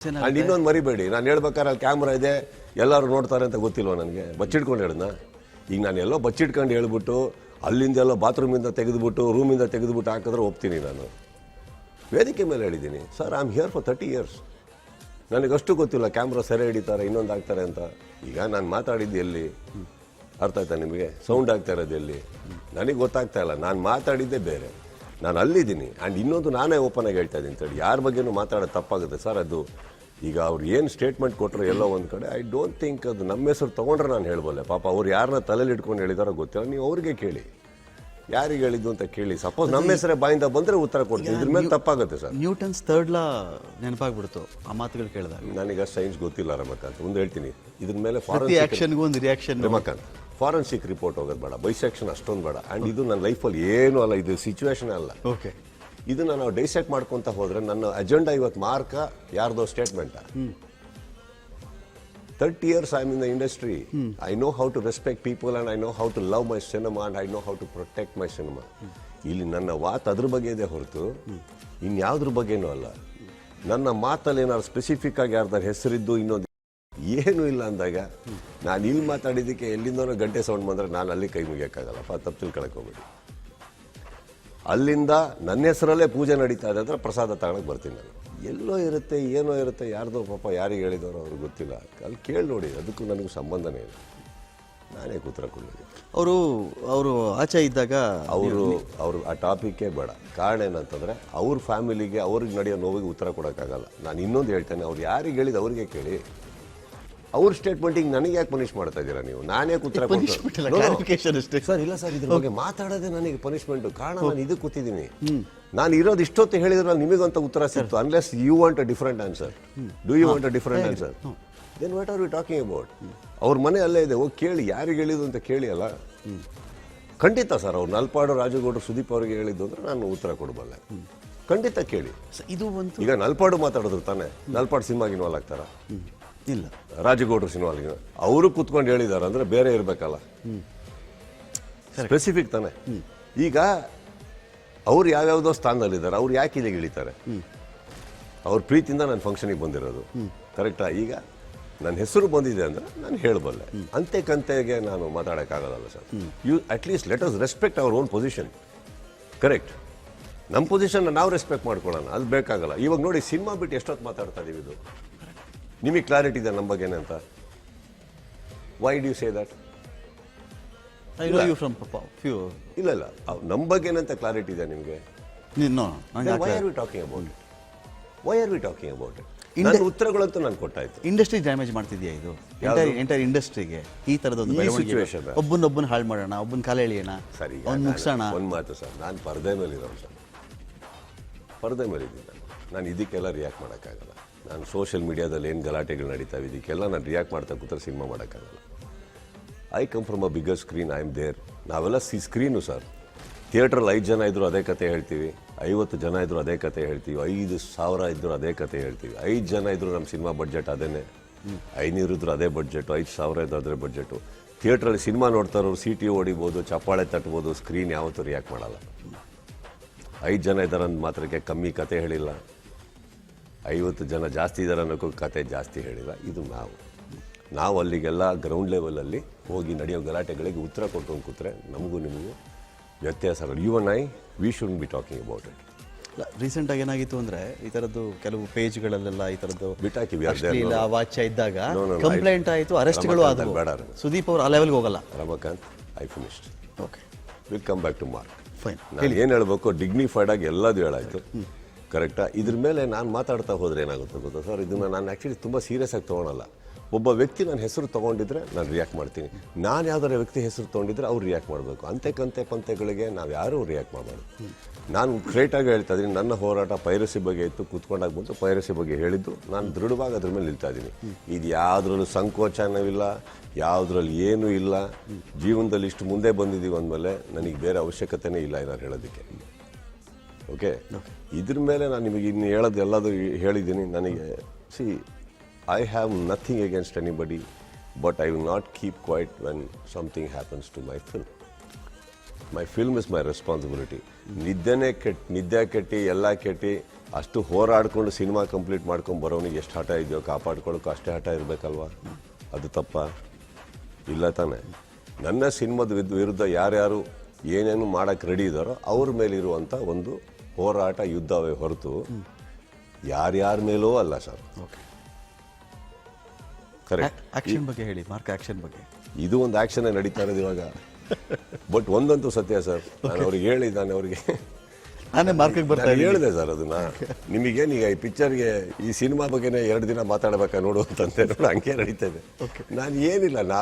And ಇನ್ನೊಂದು ಮರಿಬೇಡಿ, ನಾನು ಹೇಳ್ಬೇಕಾದ್ರೆ ಅಲ್ಲಿ ಕ್ಯಾಮ್ರಾ ಇದೆ ಎಲ್ಲರೂ ನೋಡ್ತಾರೆ ಅಂತ ಗೊತ್ತಿಲ್ವ ನನಗೆ? ಬಚ್ಚಿಟ್ಕೊಂಡು ಹೇಳ್ದ. ಈಗ ನಾನು ಎಲ್ಲೋ ಬಚ್ಚಿಟ್ಕೊಂಡು ಹೇಳ್ಬಿಟ್ಟು ಅಲ್ಲಿಂದೆಲ್ಲೋ ಬಾತ್ರೂಮಿಂದ ತೆಗೆದುಬಿಟ್ಟು ರೂಮಿಂದ ತೆಗೆದುಬಿಟ್ಟು ಹಾಕಿದ್ರೆ ಒಪ್ತೀನಿ. ನಾನು ವೇದಿಕೆ ಮೇಲೆ ಹೇಳಿದ್ದೀನಿ, sir I am here for 30 years. ನನಗಷ್ಟು ಗೊತ್ತಿಲ್ಲ ಕ್ಯಾಮ್ರಾ ಸೆರೆ ಹಿಡಿತಾರೆ ಇನ್ನೊಂದು ಆಗ್ತಾರೆ ಅಂತ. ಈಗ ನಾನು ಮಾತಾಡಿದ್ದು ಎಲ್ಲಿ ಅರ್ಥ ಆಯ್ತಾ ನಿಮಗೆ? ಸೌಂಡ್ ಆಗ್ತಾ ಇರೋದು ಎಲ್ಲಿ ನನಗೆ ಗೊತ್ತಾಗ್ತಾ ಇಲ್ಲ. ನಾನು ಮಾತಾಡಿದ್ದೇ ಬೇರೆ, ನಾನು ಅಲ್ಲಿದ್ದೀನಿ. ಆ್ಯಂಡ್ ಇನ್ನೊಂದು ನಾನೇ ಓಪನ್ ಆಗಿ ಹೇಳ್ತಾ ಇದ್ದೀನಿ ಅಂತೇಳಿ, ಯಾರ ಬಗ್ಗೆನೂ ಮಾತಾಡೋದು ತಪ್ಪಾಗುತ್ತೆ ಸರ್. ಅದು ಈಗ ಅವ್ರು ಏನು ಸ್ಟೇಟ್ಮೆಂಟ್ ಕೊಟ್ಟರು ಎಲ್ಲೋ ಒಂದು ಕಡೆ, ಐ ಡೋಂಟ್ ಥಿಂಕ್ ಅದು ನಮ್ಮ ಹೆಸರು ತೊಗೊಂಡ್ರೆ ನಾನು ಹೇಳ್ಬೋಲ್ಲ. ಪಾಪ ಅವ್ರು ಯಾರನ್ನ ತಲೆಯಲ್ಲಿ ಇಟ್ಕೊಂಡು ಹೇಳಿದಾರೋ ಗೊತ್ತಿಲ್ಲ, ನೀವು ಅವ್ರಿಗೆ ಕೇಳಿ, ಯಾರಿಗೆ ಹೇಳಿದ್ದು ಅಂತ ಕೇಳಿ. ಸಪೋಸ್ ನಮ್ಮ ಹೆಸರೇ ಬಾಯಿಂದ ಬಂದರೆ ಉತ್ತರ ಕೊಡ್ತೀನಿ, ಇದ್ರ ಮೇಲೆ ತಪ್ಪಾಗುತ್ತೆ ಸರ್. ನ್ಯೂಟನ್ಸ್ ಥರ್ಡ್ ಲಾ ನೆನಪಾಗ್ಬಿಡ್ತು ಆ ಮಾತುಗಳು ಕೇಳಿದಾಗ. ನನಗೆ ಸೈನ್ಸ್ ಗೊತ್ತಿಲ್ಲ ರಮಕಾಂತ್, ಮುಂದೆ ಹೇಳ್ತೀನಿ. ಇದ್ರ ಮೇಲೆ ಆಕ್ಷನ್ಗೂ ಒಂದು ರಿಯಾಕ್ಷನ್ ರಮಕಾಂತ್, ಫಾರೆನ್ಸಿಕ್ ರಿಪೋರ್ಟ್ ಹೋಗೋದು ಬೇಡ, ಬೈಸೆಕ್ಷನ್ ಅಷ್ಟೊಂದು ಬೇಡ. ಆ್ಯಂಡ್ ಇದು ನನ್ನ ಲೈಫಲ್ಲಿ ಏನೂ ಅಲ್ಲ, ಇದು ಸಿಚುವೇಶನ್ ಅಲ್ಲ. ಓಕೆ, ಇದನ್ನ ನಾವು ಡೈಸೆಕ್ಟ್ ಮಾಡ್ಕೊಂತ ಹೋದ್ರೆ ನನ್ನ ಅಜೆಂಡಾ ಇವತ್ತು ಮಾರ್ಕ ಯಾರ್ದೋ statement. 30 years I am in the industry. I know how to respect people and I know how to love my cinema and I know how to protect my cinema. ಇಲ್ಲಿ ನನ್ನ ಮಾತು ಅದ್ರ ಬಗ್ಗೆ ಇದೆ ಹೊರತು ಇನ್ಯಾವುದ್ರ ಬಗ್ಗೆನೂ ಅಲ್ಲ. ನನ್ನ ಮಾತಲ್ಲಿ ಏನಾದ್ರು ಸ್ಪೆಸಿಫಿಕ್ ಆಗಿ ಯಾರ್ದಾರು ಹೆಸರಿದ್ದು ಇನ್ನೊಂದು ಏನೂ ಇಲ್ಲ ಅಂದಾಗ ನಾನು ಇಲ್ಲಿ ಮಾತಾಡಿದ್ದಕ್ಕೆ ಎಲ್ಲಿಂದನೋ ಗಂಟೆ ಸೌಂಡ್ ಬಂದರೆ ನಾನು ಅಲ್ಲಿ ಕೈ ಮುಗಿಯೋಕ್ಕಾಗಲ್ಲಪ್ಪ, ತಪ್ಪು ತಿಳ್ಕೊಳಕ್ಕೆ ಹೋಗ್ಬೇಡಿ. ಅಲ್ಲಿಂದ ನನ್ನ ಹೆಸರಲ್ಲೇ ಪೂಜೆ ನಡೀತಾ ಇದೆ ಅಂದರೆ ಪ್ರಸಾದ ತಗೊಳಕ್ಕೆ ಬರ್ತೀನಿ ನಾನು. ಎಲ್ಲೋ ಇರುತ್ತೆ, ಏನೋ ಇರುತ್ತೆ, ಯಾರ್ದೋ ಪಾಪ ಯಾರಿಗೆ ಹೇಳಿದವರು ಅವ್ರಿಗೆ ಗೊತ್ತಿಲ್ಲ. ಅಲ್ಲಿ ಕೇಳಿ ನೋಡಿ, ಅದಕ್ಕೂ ನನಗೂ ಸಂಬಂಧನೇ ಇಲ್ಲ. ನಾನೇ ಕೂತ್ರ ಕೊಡಲಿ. ಅವರು ಆಚೆ ಇದ್ದಾಗ ಅವರು ಆ ಟಾಪಿಕ್ಕೇ ಬೇಡ. ಕಾರಣ ಏನಂತಂದರೆ ಅವ್ರ ಫ್ಯಾಮಿಲಿಗೆ ಅವ್ರಿಗೆ ನಡೆಯೋ ನೋವಿಗೆ ಉತ್ತರ ಕೊಡೋಕ್ಕಾಗಲ್ಲ. ನಾನು ಇನ್ನೊಂದು ಹೇಳ್ತೇನೆ, ಅವ್ರು ಯಾರಿಗೆ ಹೇಳಿದ ಅವ್ರಿಗೆ ಕೇಳಿ. ಅವ್ರ ಸ್ಟೇಟ್ಮೆಂಟಿಗೆ ನನಗೆ ಯಾಕೆ ಪನಿಷ್ ಮಾಡ್ತಾ ಇದ್ದೀರಾ ನೀವು? ನಾನೇ ಉತ್ತರ ಸರ್ ಇಲ್ಲ ಸರ್, ಇದ್ರ ಬಗ್ಗೆ ಮಾತಾಡೋದೇ ನನಗೆ ಪನಿಷ್ಮೆಂಟ್. ಕಾರಣ ನಾನು ಇದಕ್ಕೆ ಕೂತಿದ್ದೀನಿ. ನಾನು ಇರೋದು ಇಷ್ಟೊತ್ತು ಹೇಳಿದ್ರೆ ನಿಮಗಂತ ಉತ್ತರ ಸಿಕ್ತು. Unless you want a different answer. Do you want a different answer? Then what are you talking about? ಅವ್ರ ಮನೆ ಅಲ್ಲೇ ಇದೆ, ಹೋಗಿ ಕೇಳಿ, ಯಾರಿಗೆ ಹೇಳಿದ್ದು ಅಂತ ಕೇಳಿ ಅಲ್ಲ. ಖಂಡಿತ ಸರ್, ಅವ್ರು ನಲ್ಪಾಡು ರಾಜಗೌಡರು ಸುದೀಪ್ ಅವರಿಗೆ ಹೇಳಿದ್ದು ಅಂದ್ರೆ ನಾನು ಉತ್ತರ ಕೊಡಬಲ್ಲೆ. ಖಂಡಿತ ಕೇಳಿ. ಇದು ಒಂದು ಈಗ ನಲ್ಪಾಡು ಮಾತಾಡಿದ್ರು ತಾನೆ, ನಲ್ಪಾಡು ಸಿನಿಮಾಗೆ ಇನ್ವಾಲ್ವ್ ಆಗ್ತಾರ? ಇಲ್ಲ. ರಾಜಗೌಡರು ಸಿನಿಮಾಗೆ ಅವರು ಕೂತ್ಕೊಂಡು ಹೇಳಿದಾರೆ ಅಂದ್ರೆ ಬೇರೆ ಇರಬೇಕಲ್ಲ, ಸ್ಪೆಸಿಫಿಕ್ ತಾನೆ. ಈಗ ಅವ್ರು ಯಾವ್ಯಾವುದೋ ಸ್ಥಾನದಲ್ಲಿದ್ದಾರೆ, ಅವ್ರು ಯಾಕೆ ಇಲ್ಲಿಗೆ ಇಳಿತಾರೆ? ಅವ್ರ ಪ್ರೀತಿಯಿಂದ ನಾನು ಫಂಕ್ಷನಿಗೆ ಬಂದಿರೋದು, ಕರೆಕ್ಟಾ? ಈಗ ನನ್ನ ಹೆಸರು ಬಂದಿದೆ ಅಂದ್ರೆ ನಾನು ಹೇಳಬಲ್ಲೆ. ಅಂತೆ ಕಂತೆಗೆ ನಾನು ಮಾತಾಡೋಕ್ಕಾಗಲ್ಲ sir. You at least let us respect our own position. Correct, ನಮ್ಮ ಪೊಸಿಷನ್ನ ನಾವು ರೆಸ್ಪೆಕ್ಟ್ ಮಾಡ್ಕೊಳ್ಳೋಣ, ಅದು ಬೇಕಾಗಲ್ಲ. ಇವಾಗ ನೋಡಿ, ಸಿನಿಮಾ ಬಿಟ್ಟು ಎಷ್ಟೊತ್ತು ಮಾತಾಡ್ತಾ ಇದೀವಿ. ಇದು ನಿಮಗೆ ಕ್ಲಾರಿಟಿ ಇದೆ ನಮ್ಮ ಬಗ್ಗೆನೇ ಅಂತ? Why do you say that? ಇಲ್ಲ ಇಲ್ಲ, ನಮ್ಮ ಬಗ್ಗೆನಂತ ಕ್ಲಾರಿಟಿ ಇದೆ ನಿಮಗೆ? Why are we talking about it? Why are we talking about it? ನನ್ನ ಉತ್ತರಗಳಂತೂ ನಾನು ಕೊಟ್ಟಾಯ್ತು. ಇಂಡಸ್ಟ್ರಿ ಡ್ಯಾಮೇಜ್ ಮಾಡ್ತಿದ್ಯಾ ಇದು? ಎಂಟೈರ್ ಇಂಡಸ್ಟ್ರಿಗೆ ಈ ತರದೊಂದು ಸಿಚುವೇಶನ್. ಒಬ್ಬನ ಹಾಳು ಮಾಡೋಣ, ಒಬ್ಬನ ಕಾಲ ಎಳಿಯೋಣ, ಸರಿ ಮುಗಿಸೋಣ. ಒಂದು ಮಾತು ಸರ್, ನಾನು ಪರದೆ ಮೇಲೆ ಇರೋರು ಸರ್, ಪರದೆ ಮೇಲೆ ಇದ್ದೀನಿ. ನಾನು ಇದಕ್ಕೆಲ್ಲ ರಿಯಾಕ್ಟ್ ಮಾಡೋಕ್ಕಾಗಲ್ಲ. ನಾನು ಸೋಷಿಯಲ್ ಮೀಡಿಯಾದಲ್ಲಿ ಏನು ಗಲಾಟೆಗಳು ನಡೀತಾವೆ ಇದಕ್ಕೆಲ್ಲ ನಾನು ರಿಯಾಕ್ಟ್ ಮಾಡ್ತಾ ಕೂತ್ರೆ ಸಿನಿಮಾ ಮಾಡೋಕ್ಕಾಗಲ್ಲ. I come from a bigger screen, I am there. ನಾವೆಲ್ಲ ಸ್ಕ್ರೀನು ಸರ್. ಥಿಯೇಟ್ರಲ್ಲಿ 5 ಜನ ಇದ್ದರೂ ಅದೇ ಕತೆ ಹೇಳ್ತೀವಿ, 50 ಜನ ಇದ್ದರೂ ಅದೇ ಕತೆ ಹೇಳ್ತೀವಿ, 5,000 ಇದ್ದರೂ ಅದೇ ಕತೆ ಹೇಳ್ತೀವಿ. 5 ಜನ ಇದ್ದರೂ ನಮ್ಮ ಸಿನಿಮಾ ಬಡ್ಜೆಟ್ ಅದೇನೆ, 500 ಇದ್ದರೂ ಅದೇ ಬಡ್ಜೆಟು, 5,000 ಇದ್ದರೂ ಅದೇ ಬಡ್ಜೆಟು. ಥಿಯೇಟ್ರಲ್ಲಿ ಸಿನಿಮಾ ನೋಡ್ತಾರೋ ಸಿಟಿ ಹೊಡಿಬೋದು, ಚಪ್ಪಾಳೆ ತಟ್ಬೋದು, ಸ್ಕ್ರೀನ್ ಯಾವತ್ತೂ ರಿಯಾಕ್ಟ್ ಮಾಡಲ್ಲ. 5 ಜನ ಇದ್ದಾರೆ ಅಂದ ಮಾತ್ರಕ್ಕೆ ಕಮ್ಮಿ ಕತೆ ಹೇಳಿಲ್ಲ, 50 ಜನ ಜಾಸ್ತಿ ಇದ್ದಾರೆ ಅನ್ನೋಕ್ಕೂ ಕತೆ ಜಾಸ್ತಿ ಹೇಳಿಲ್ಲ. ಇದು ನಾವು ಅಲ್ಲಿಗೆಲ್ಲ ಗ್ರೌಂಡ್ ಲೆವೆಲಲ್ಲಿ ಹೋಗಿ ನಡೆಯೋ ಗಲಾಟೆಗಳಿಗೆ ಉತ್ತರ ಕೊಟ್ಕೊಂಡು ಕೂತ್ರೆ ನಮಗೂ ನಿಮಗೂ ವ್ಯತ್ಯಾಸ. You and I, we should be talking about it. ರೀಸೆಂಟಾಗಿ ಏನಾಗಿತ್ತು ಅಂದರೆ, ಈ ಥರದ್ದು ಕೆಲವು ಪೇಜ್ಗಳಲ್ಲೆಲ್ಲ ಈ ಥರದ್ದು ಬಿಟ್ಟಾಕಿವಿ, ವಾಚ್ಯ ಇದ್ದಾಗ ಕಂಪ್ಲೇಂಟ್ ಆಯಿತು, ಅರೆಸ್ಟ್ಗಳು ಆದವು. ಬೇಡ, ಸುದೀಪ್ ಅವರು ಆ ಲೆವೆಲ್ಗೆ ಹೋಗಲ್ಲ. Ramakant, I finished. Okay, will come back to mark. Fine. ನಾನು ಏನು ಹೇಳಬೇಕು, ಡಿಗ್ನಿಫೈಡ್ ಆಗಿ ಎಲ್ಲದೂ ಹೇಳಾಯಿತು, ಕರೆಕ್ಟಾ? ಇದ್ರ ಮೇಲೆ ನಾನು ಮಾತಾಡ್ತಾ ಹೋದರೆ ಏನಾಗುತ್ತೆ ಗೊತ್ತಾ ಸರ್, ಇದನ್ನು ನಾನು ಆ್ಯಕ್ಚುಲಿ ತುಂಬ ಸೀರಿಯಸ್ ಆಗಿ ತೊಗೊಳಲ್ಲ. ಒಬ್ಬ ವ್ಯಕ್ತಿ ನನ್ನ ಹೆಸರು ತೊಗೊಂಡಿದ್ರೆ ನಾನು ರಿಯಾಕ್ಟ್ ಮಾಡ್ತೀನಿ. ನಾನು ಯಾವ್ದಾರ ವ್ಯಕ್ತಿ ಹೆಸರು ತೊಗೊಂಡಿದ್ರೆ ಅವ್ರು ರಿಯಾಕ್ಟ್ ಮಾಡಬೇಕು. ಅಂತೆ ಕಂತೆ ಪಂತೆಗಳಿಗೆ ನಾವು ಯಾರೂ ರಿಯಾಕ್ಟ್ ಮಾಡಬಾರ್ದು. ನಾನು ಸ್ಟ್ರೈಟಾಗಿ ಹೇಳ್ತಾ ಇದ್ದೀನಿ, ನನ್ನ ಹೋರಾಟ ಪೈರಸಿ ಬಗ್ಗೆ ಇತ್ತು, ಕೂತ್ಕೊಂಡಾಗ ಬಂತು ಪೈರಸಿ ಬಗ್ಗೆ ಹೇಳಿದ್ದು, ನಾನು ದೃಢವಾಗಿ ಅದ್ರ ಮೇಲೆ ನಿಲ್ತಾ ಇದ್ದೀನಿ. ಇದು ಯಾವುದ್ರಲ್ಲೂ ಸಂಕೋಚನವಿಲ್ಲ, ಯಾವುದ್ರಲ್ಲಿ ಏನೂ ಇಲ್ಲ. ಜೀವನದಲ್ಲಿ ಇಷ್ಟು ಮುಂದೆ ಬಂದಿದ್ದೀವಿ ಅಂದಮೇಲೆ ನನಗೆ ಬೇರೆ ಅವಶ್ಯಕತೆನೇ ಇಲ್ಲ ಏನಾರು ಹೇಳೋದಕ್ಕೆ. ಓಕೆ, ಇದ್ರ ಮೇಲೆ ನಾನು ನಿಮಗೆ ಇನ್ನು ಹೇಳೋದು ಎಲ್ಲದೂ ಹೇಳಿದ್ದೀನಿ. ನನಗೆ I have nothing against anybody, but I will not keep quiet when something happens to my film. My film is my responsibility. ನಿದ್ದೆ ಕೆಟ್ಟಿ ಎಲ್ಲ ಕೆಟ್ಟಿ ಅಷ್ಟು ಹೋರಾಡ್ಕೊಂಡು ಸಿನಿಮಾ ಕಂಪ್ಲೀಟ್ ಮಾಡ್ಕೊಂಡು ಬರೋನಿಗೆ ಎಷ್ಟು ಹಠ ಇದೆಯೋ ಕಾಪಾಡ್ಕೊಳ್ಳೋಕ್ಕೂ ಅಷ್ಟೇ ಹಠ ಇರಬೇಕಲ್ವಾ? ಅದು ತಪ್ಪ ಇಲ್ಲ ತಾನೆ. ನನ್ನ ಸಿನಿಮಾದ ವಿರುದ್ಧ ಯಾರ್ಯಾರು ಏನೇನು ಮಾಡೋಕ್ಕೆ ರೆಡಿ ಇದ್ದಾರೋ ಅವ್ರ ಮೇಲಿರುವಂಥ ಒಂದು ಹೋರಾಟ ಯುದ್ಧವೇ ಹೊರತು ಯಾರ್ಯಾರ ಮೇಲೂ ಅಲ್ಲ ಸರ್. Okay, correct. ಆಕ್ಷನ್ ಬಗ್ಗೆ ಹೇಳಿ, ಮಾರ್ಕ್ ಆಕ್ಷನ್ ಬಗ್ಗೆ. ಇದು ಒಂದು ಆ್ಯಕ್ಷನ್ನೇ ನಡೀತಾ ಇರೋದು ಇವಾಗ. ಬಟ್ ಒಂದಂತೂ ಸತ್ಯ ಸರ್, ನಾನು ಅವ್ರಿಗೆ ಹೇಳಿದ್ದಾನೆ, ಅವ್ರಿಗೆ ನಾನೇ ಮಾರ್ಕಿಗೆ ಬರ್ತಾ ನಾನು ಹೇಳಿದೆ ಸರ್ ಅದನ್ನ, ನಿಮಗೇನು ಈಗ ಈ ಪಿಕ್ಚರ್ಗೆ ಈ ಸಿನಿಮಾ ಬಗ್ಗೆನೇ 2 ದಿನ ಮಾತಾಡಬೇಕಾ ನೋಡು ಅಂತಂತೆ, ನೋಡಿ ಹಂಗೆ ನಡೀತಾ ಇದೆ. ನಾನು ಏನಿಲ್ಲ, ನಾವು